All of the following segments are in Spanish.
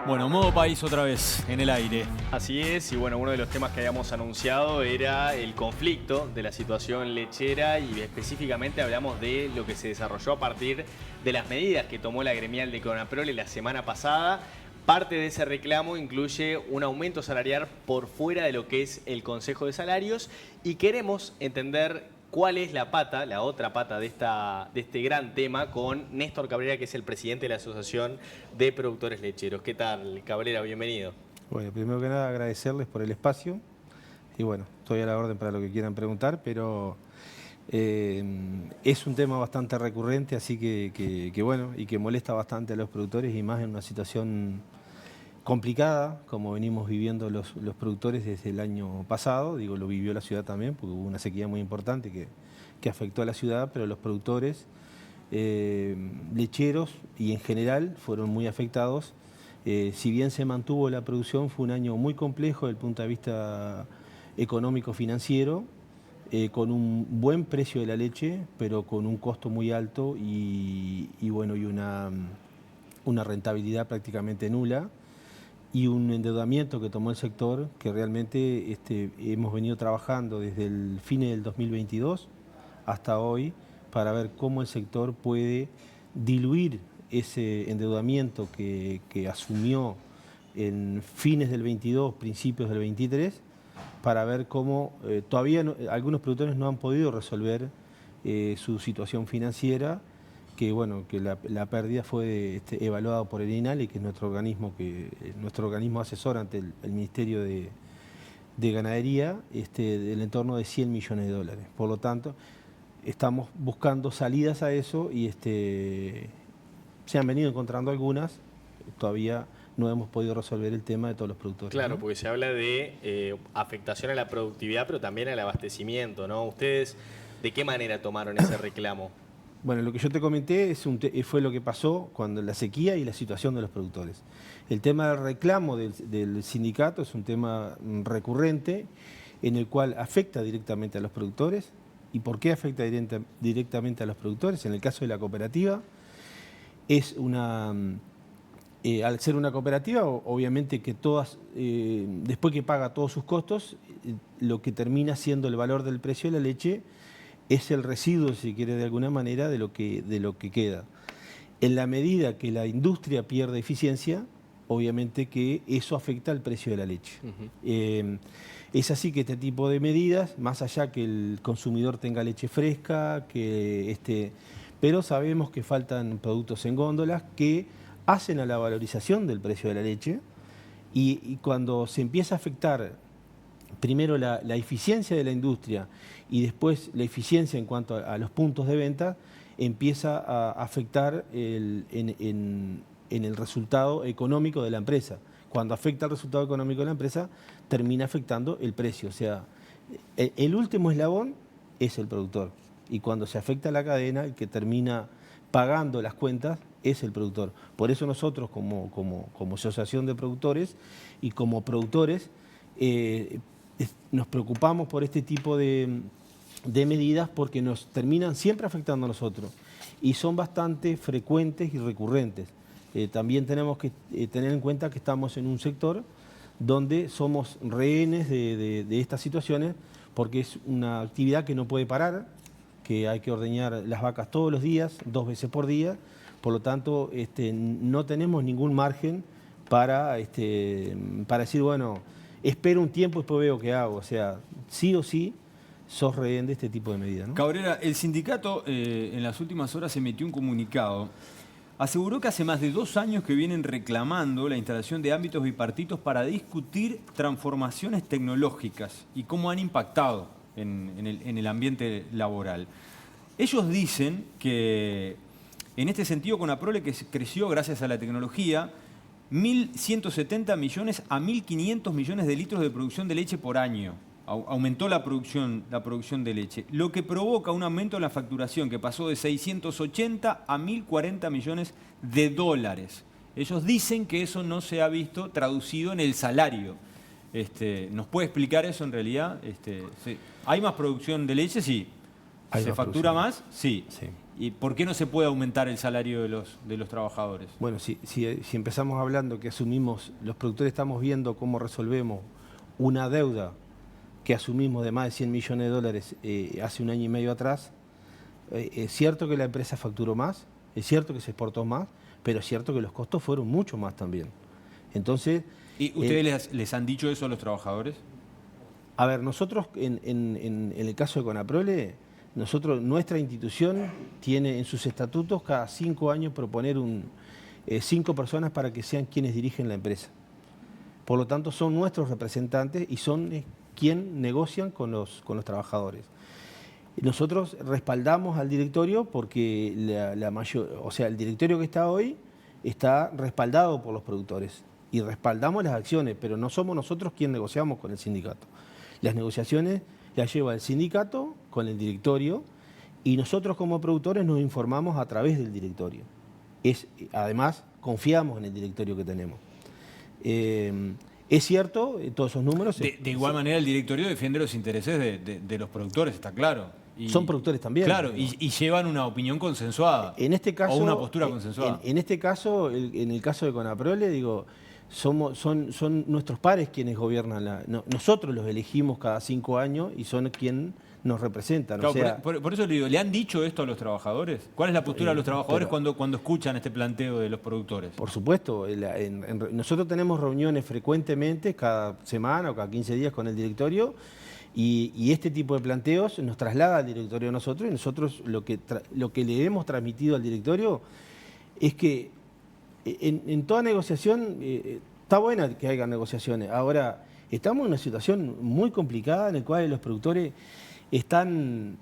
Bueno, modo país otra vez en el aire. Así es, y bueno, uno de los temas que habíamos anunciado era el conflicto de la situación lechera y específicamente hablamos de lo que se desarrolló a partir de las medidas que tomó la gremial de Conaprole la semana pasada. Parte de ese reclamo incluye un aumento salarial por fuera de lo que es el Consejo de Salarios y queremos entender cuál es la pata, la otra pata de este gran tema con Néstor Cabrera, que es el presidente de la Asociación de Productores Lecheros. ¿Qué tal, Cabrera? Bienvenido. Bueno, primero que nada agradecerles por el espacio y bueno, estoy a la orden para lo que quieran preguntar, pero es un tema bastante recurrente, así que bueno, y que molesta bastante a los productores y más en una situación complicada, como venimos viviendo los productores desde el año pasado. Digo, lo vivió la ciudad también, porque hubo una sequía muy importante que afectó a la ciudad, pero los productores lecheros y en general fueron muy afectados. Si bien se mantuvo la producción, fue un año muy complejo desde el punto de vista económico-financiero, con un buen precio de la leche, pero con un costo muy alto y una rentabilidad prácticamente nula. Y un endeudamiento que tomó el sector que realmente hemos venido trabajando desde el fin del 2022 hasta hoy para ver cómo el sector puede diluir ese endeudamiento que asumió en fines del 22, principios del 23, para ver cómo todavía algunos productores no han podido resolver su situación financiera, que bueno, que la pérdida fue evaluada por el INALE, que es nuestro organismo asesor ante el Ministerio de Ganadería, del entorno de 100 millones de dólares. Por lo tanto, estamos buscando salidas a eso y se han venido encontrando algunas, todavía no hemos podido resolver el tema de todos los productores. Claro, ¿no? porque se habla de afectación a la productividad, pero también al abastecimiento, ¿no? ¿Ustedes de qué manera tomaron ese reclamo? Bueno, lo que yo te comenté fue lo que pasó cuando la sequía y la situación de los productores. El tema del reclamo del sindicato es un tema recurrente en el cual afecta directamente a los productores. ¿Y por qué afecta directamente a los productores? En el caso de la cooperativa, al ser una cooperativa, obviamente que después que paga todos sus costos, lo que termina siendo el valor del precio de la leche es el residuo, si quiere, de alguna manera, de lo que queda. En la medida que la industria pierde eficiencia, obviamente que eso afecta al precio de la leche. Es así que este tipo de medidas, más allá que el consumidor tenga leche fresca, pero sabemos que faltan productos en góndolas que hacen a la valorización del precio de la leche y cuando se empieza a afectar primero la eficiencia de la industria y después la eficiencia en cuanto a los puntos de venta, empieza a afectar en el resultado económico de la empresa. Cuando afecta el resultado económico de la empresa, termina afectando el precio. O sea, el último eslabón es el productor. Y cuando se afecta la cadena, el que termina pagando las cuentas es el productor. Por eso nosotros, como asociación de productores y como productores, nos preocupamos por este tipo de medidas porque nos terminan siempre afectando a nosotros y son bastante frecuentes y recurrentes. También tenemos que tener en cuenta que estamos en un sector donde somos rehenes de estas situaciones porque es una actividad que no puede parar, que hay que ordeñar las vacas todos los días, 2 veces por día, por lo tanto no tenemos ningún margen para decir, bueno, espero un tiempo y después veo qué hago. O sea, sí o sí sos rehén de este tipo de medidas, ¿no? Cabrera, el sindicato en las últimas horas emitió un comunicado. Aseguró que hace más de 2 años que vienen reclamando la instalación de ámbitos bipartitos para discutir transformaciones tecnológicas y cómo han impactado en el ambiente laboral. Ellos dicen que en este sentido Conaprole, que creció gracias a la tecnología, 1.170 millones a 1.500 millones de litros de producción de leche por año. Aumentó la producción de leche, lo que provoca un aumento en la facturación que pasó de 680 a 1.040 millones de dólares. Ellos dicen que eso no se ha visto traducido en el salario. ¿Nos puede explicar eso en realidad? Sí. ¿Hay más producción de leche? Sí. ¿Se factura más? Sí. ¿Y por qué no se puede aumentar el salario de los trabajadores? Bueno, si empezamos hablando que asumimos, los productores estamos viendo cómo resolvemos una deuda que asumimos de más de 100 millones de dólares hace un año y medio atrás, es cierto que la empresa facturó más, es cierto que se exportó más, pero es cierto que los costos fueron mucho más también. Entonces, ¿Y ustedes les han dicho eso a los trabajadores? A ver, nosotros en el caso de Conaprole, nuestra institución tiene en sus estatutos cada 5 años proponer 5 personas para que sean quienes dirigen la empresa. Por lo tanto, son nuestros representantes y son quienes negocian con los trabajadores. Nosotros respaldamos al directorio porque el directorio que está hoy está respaldado por los productores y respaldamos las acciones, pero no somos nosotros quienes negociamos con el sindicato. Las negociaciones las lleva el sindicato con el directorio y nosotros como productores nos informamos a través del directorio. Además, confiamos en el directorio que tenemos. Es cierto, todos esos números... De igual manera, el directorio defiende los intereses de los productores, está claro. Son productores también. Claro, y llevan una opinión consensuada. En este caso, o una postura consensuada. En este caso, en el caso de Conaprole, digo, son nuestros pares quienes gobiernan. Nosotros los elegimos cada 5 años y son quienes nos representan. Claro, o sea, por eso le digo, ¿le han dicho esto a los trabajadores? ¿Cuál es la postura de los trabajadores cuando escuchan este planteo de los productores? Por supuesto, nosotros tenemos reuniones frecuentemente, cada semana o cada 15 días con el directorio, y este tipo de planteos nos traslada al directorio a nosotros, y nosotros lo que le hemos transmitido al directorio es que en toda negociación, está buena que haya negociaciones. Ahora, estamos en una situación muy complicada en la cual los productores están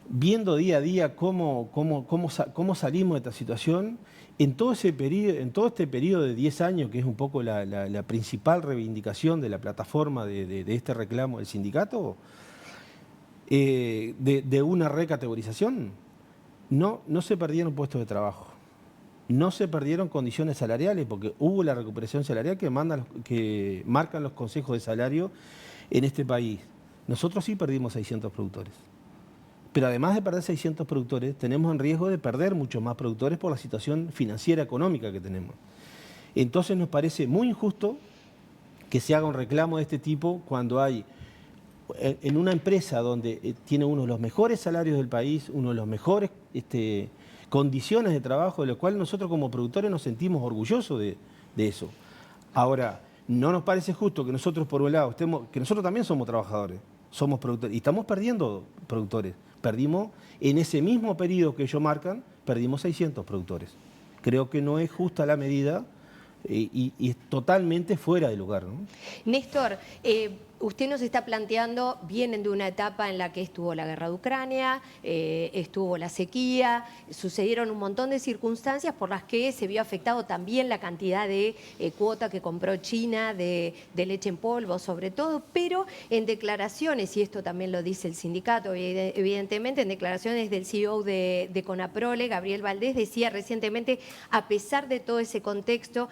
viendo día a día cómo salimos de esta situación. En todo este periodo de 10 años, que es un poco la principal reivindicación de la plataforma de este reclamo del sindicato, de una recategorización, no se perdieron puestos de trabajo. No se perdieron condiciones salariales porque hubo la recuperación salarial que marcan los consejos de salario en este país. Nosotros sí perdimos 600 productores. Pero además de perder 600 productores, tenemos en riesgo de perder muchos más productores por la situación financiera económica que tenemos. Entonces nos parece muy injusto que se haga un reclamo de este tipo cuando hay en una empresa donde tiene uno de los mejores salarios del país, uno de los mejores condiciones de trabajo, de lo cual nosotros como productores nos sentimos orgullosos de eso. Ahora, no nos parece justo que nosotros, por un lado, que nosotros también somos trabajadores, somos productores, y estamos perdiendo productores. Perdimos, en ese mismo periodo que ellos marcan, perdimos 600 productores. Creo que no es justa la medida y es totalmente fuera de lugar, ¿no? Néstor, usted nos está planteando, vienen de una etapa en la que estuvo la guerra de Ucrania, estuvo la sequía, sucedieron un montón de circunstancias por las que se vio afectado también la cantidad de cuota que compró China de leche en polvo sobre todo, pero en declaraciones, y esto también lo dice el sindicato, evidentemente, en declaraciones del CEO de Conaprole, Gabriel Valdés, decía recientemente, a pesar de todo ese contexto,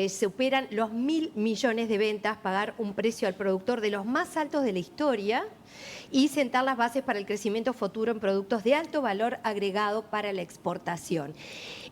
superan los 1.000 millones de ventas, pagar un precio al productor de los más altos de la historia y sentar las bases para el crecimiento futuro en productos de alto valor agregado para la exportación.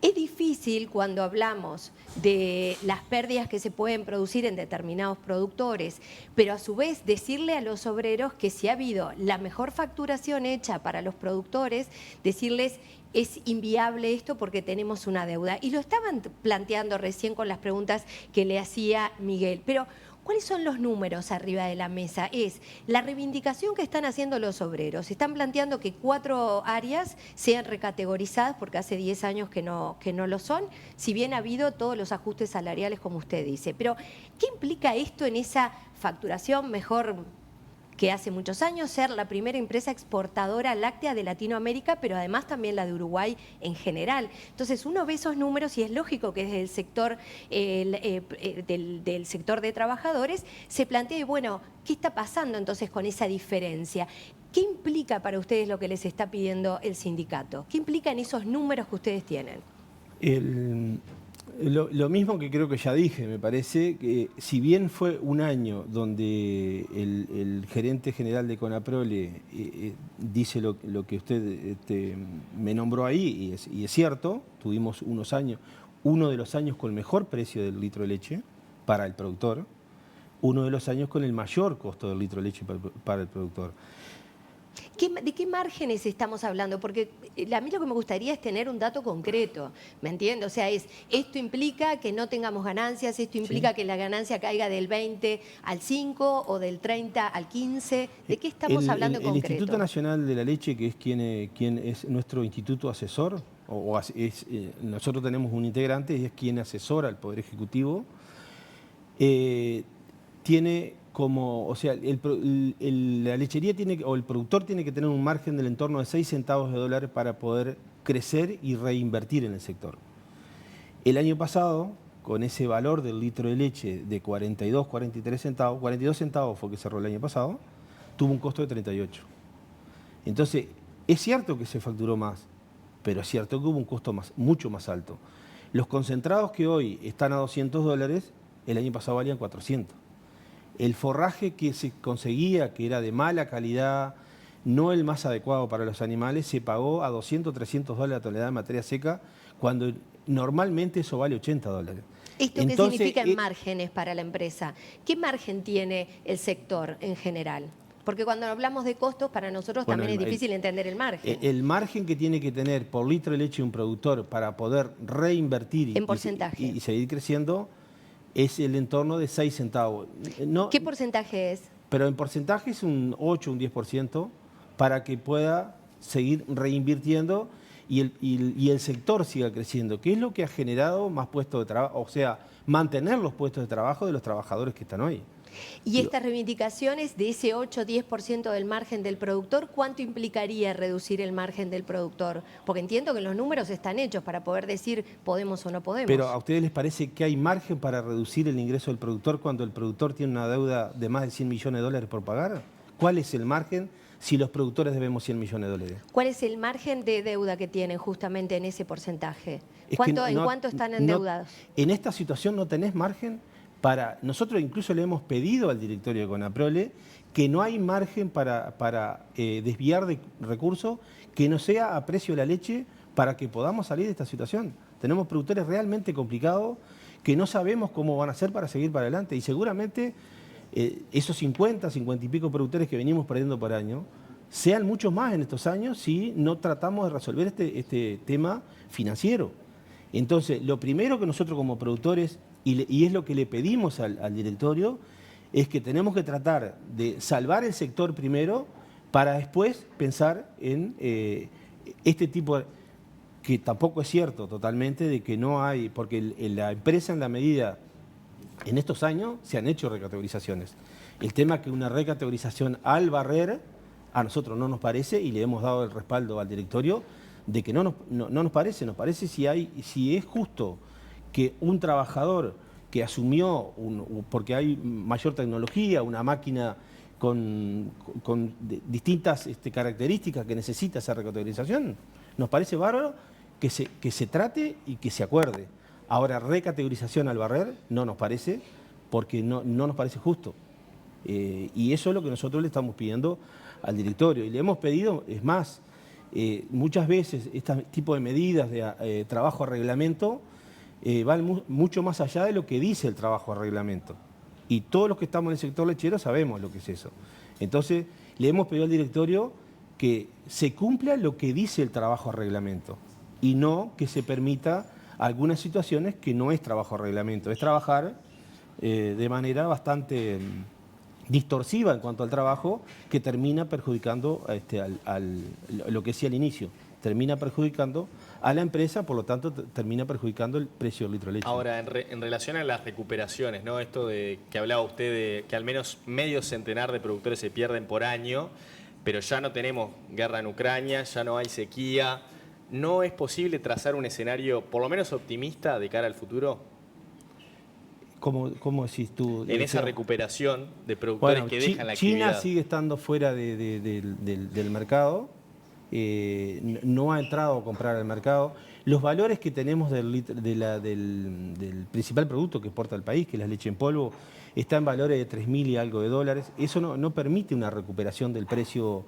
Es difícil cuando hablamos de las pérdidas que se pueden producir en determinados productores, pero a su vez decirle a los obreros que si ha habido la mejor facturación hecha para los productores, decirles es inviable esto porque tenemos una deuda. Y lo estaban planteando recién con las preguntas que le hacía Miguel, pero ¿cuáles son los números arriba de la mesa? Es la reivindicación que están haciendo los obreros. Están planteando que 4 áreas sean recategorizadas porque hace 10 años que no lo son, si bien ha habido todos los ajustes salariales como usted dice. Pero, ¿qué implica esto en esa facturación mejor que hace muchos años, ser la primera empresa exportadora láctea de Latinoamérica, pero además también la de Uruguay en general? Entonces uno ve esos números y es lógico que desde el sector del sector de trabajadores se plantea, bueno, ¿qué está pasando entonces con esa diferencia? ¿Qué implica para ustedes lo que les está pidiendo el sindicato? ¿Qué implica en esos números que ustedes tienen? Lo mismo que creo que ya dije, me parece que si bien fue un año donde el gerente general de Conaprole dice lo que usted me nombró ahí, y es cierto, tuvimos uno de los años con el mejor precio del litro de leche para el productor, uno de los años con el mayor costo del litro de leche para el productor. ¿De qué márgenes estamos hablando? Porque a mí lo que me gustaría es tener un dato concreto, ¿me entiendes? O sea, esto implica que no tengamos ganancias, esto implica que la ganancia caiga del 20 al 5 o del 30 al 15. ¿De qué estamos hablando en concreto? El Instituto Nacional de la Leche, que es quien es nuestro instituto asesor, nosotros tenemos un integrante y es quien asesora al Poder Ejecutivo, tiene como, o sea, la lechería o el productor tiene que tener un margen del entorno de 6 centavos de dólar para poder crecer y reinvertir en el sector. El año pasado, con ese valor del litro de leche de 42, 43 centavos, 42 centavos fue que cerró el año pasado, tuvo un costo de 38. Entonces, es cierto que se facturó más, pero es cierto que hubo un costo mucho más alto. Los concentrados que hoy están a 200 dólares, el año pasado valían 400. El forraje que se conseguía, que era de mala calidad, no el más adecuado para los animales, se pagó a 200, 300 dólares la tonelada de materia seca, cuando normalmente eso vale 80 dólares. ¿Esto qué significa en márgenes para la empresa? ¿Qué margen tiene el sector en general? Porque cuando hablamos de costos, para nosotros también es difícil entender el margen. El margen que tiene que tener por litro de leche un productor para poder reinvertir en porcentaje y seguir creciendo es el entorno de 6 centavos. ¿Qué porcentaje es? Pero en porcentaje es un 8, un 10%, para que pueda seguir reinvirtiendo y el sector siga creciendo, que es lo que ha generado más puestos de trabajo, o sea, mantener los puestos de trabajo de los trabajadores que están hoy. Y estas reivindicaciones de ese 8-10% del margen del productor, ¿cuánto implicaría reducir el margen del productor? Porque entiendo que los números están hechos para poder decir podemos o no podemos. Pero ¿a ustedes les parece que hay margen para reducir el ingreso del productor cuando el productor tiene una deuda de más de 100 millones de dólares por pagar? ¿Cuál es el margen si los productores debemos 100 millones de dólares? ¿Cuál es el margen de deuda que tienen justamente en ese porcentaje? ¿En cuánto están endeudados? En esta situación no tenés margen. Nosotros incluso le hemos pedido al directorio de Conaprole que no hay margen para desviar de recursos que no sea a precio de la leche para que podamos salir de esta situación. Tenemos productores realmente complicados que no sabemos cómo van a hacer para seguir para adelante y seguramente esos 50 y pico productores que venimos perdiendo por año sean muchos más en estos años si no tratamos de resolver este tema financiero. Entonces, lo primero que nosotros como productores, y es lo que le pedimos al directorio, es que tenemos que tratar de salvar el sector primero para después pensar en este tipo, que tampoco es cierto totalmente, de que no hay, porque la empresa en la medida, en estos años se han hecho recategorizaciones. El tema es que una recategorización al barrer, a nosotros no nos parece, y le hemos dado el respaldo al directorio, de que no nos parece, nos parece si es justo que un trabajador que asumió, porque hay mayor tecnología, una máquina con distintas características que necesita esa recategorización, nos parece bárbaro que se trate y que se acuerde. Ahora, recategorización al barrer no nos parece, porque no nos parece justo. Y eso es lo que nosotros le estamos pidiendo al directorio. Y le hemos pedido, es más, muchas veces este tipo de medidas de trabajo a reglamento van mucho más allá de lo que dice el trabajo a reglamento. Y todos los que estamos en el sector lechero sabemos lo que es eso. Entonces, le hemos pedido al directorio que se cumpla lo que dice el trabajo a reglamento y no que se permita algunas situaciones que no es trabajo a reglamento, es trabajar de manera bastante distorsiva en cuanto al trabajo, que termina perjudicando lo que decía al inicio, termina perjudicando a la empresa, por lo tanto termina perjudicando el precio del litro de leche. Ahora, en relación a las recuperaciones, ¿no? Esto de que hablaba usted de que al menos medio centenar de productores se pierden por año, pero ya no tenemos guerra en Ucrania, ya no hay sequía. ¿No es posible trazar un escenario por lo menos optimista de cara al futuro? ¿Cómo decís tú? En esa recuperación de productores que dejan la actividad. China sigue estando fuera del mercado, no ha entrado a comprar al mercado. Los valores que tenemos del principal producto que exporta el país, que es la leche en polvo, está en valores de 3.000 y algo de dólares. Eso no permite una recuperación del precio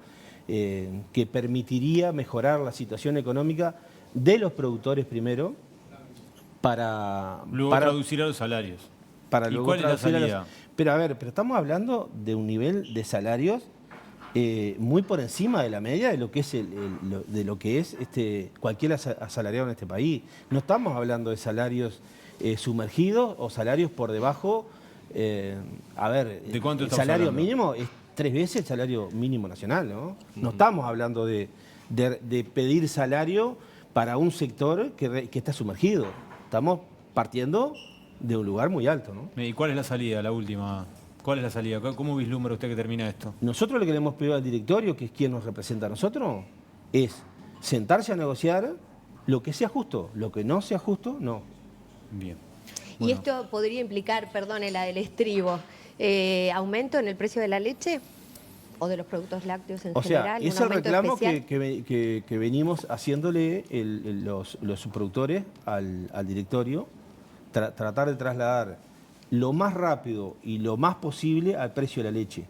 que permitiría mejorar la situación económica de los productores primero, luego traducir a los salarios. ¿Y cuál es la salida? Pero estamos hablando de un nivel de salarios muy por encima de la media de lo que es, cualquier asalariado en este país. No estamos hablando de salarios sumergidos o salarios por debajo. ¿De cuánto el estamos salario hablando? mínimo es 3 veces el salario mínimo nacional, ¿no? No estamos hablando de pedir salario para un sector que está sumergido. Estamos partiendo de un lugar muy alto, ¿no? ¿Y cuál es la salida, la última? ¿Cuál es la salida? ¿Cómo vislumbra usted que termina esto? Nosotros le queremos pedir al directorio, que es quien nos representa a nosotros, es sentarse a negociar lo que sea justo. Lo que no sea justo, no. Bien. ¿Y esto podría implicar, perdone, la del estribo, aumento en el precio de la leche o de los productos lácteos en general? Es el reclamo que venimos haciéndole los subproductores al directorio, tratar de trasladar lo más rápido y lo más posible al precio de la leche,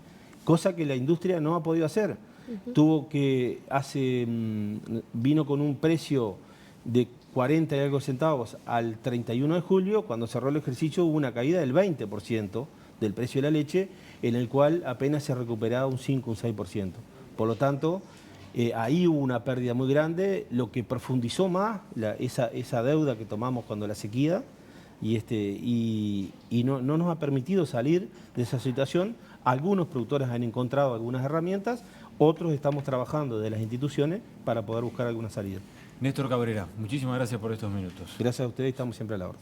cosa que la industria no ha podido hacer. Vino con un precio de 40 y algo centavos al 31 de julio, cuando cerró el ejercicio hubo una caída del 20% del precio de la leche, en el cual apenas se ha recuperado un 5, un 6%. Por lo tanto, ahí hubo una pérdida muy grande, lo que profundizó más esa deuda que tomamos cuando la sequía, y no nos ha permitido salir de esa situación. Algunos productores han encontrado algunas herramientas, otros estamos trabajando de las instituciones para poder buscar alguna salida. Néstor Cabrera, muchísimas gracias por estos minutos. Gracias a ustedes, estamos siempre a la orden.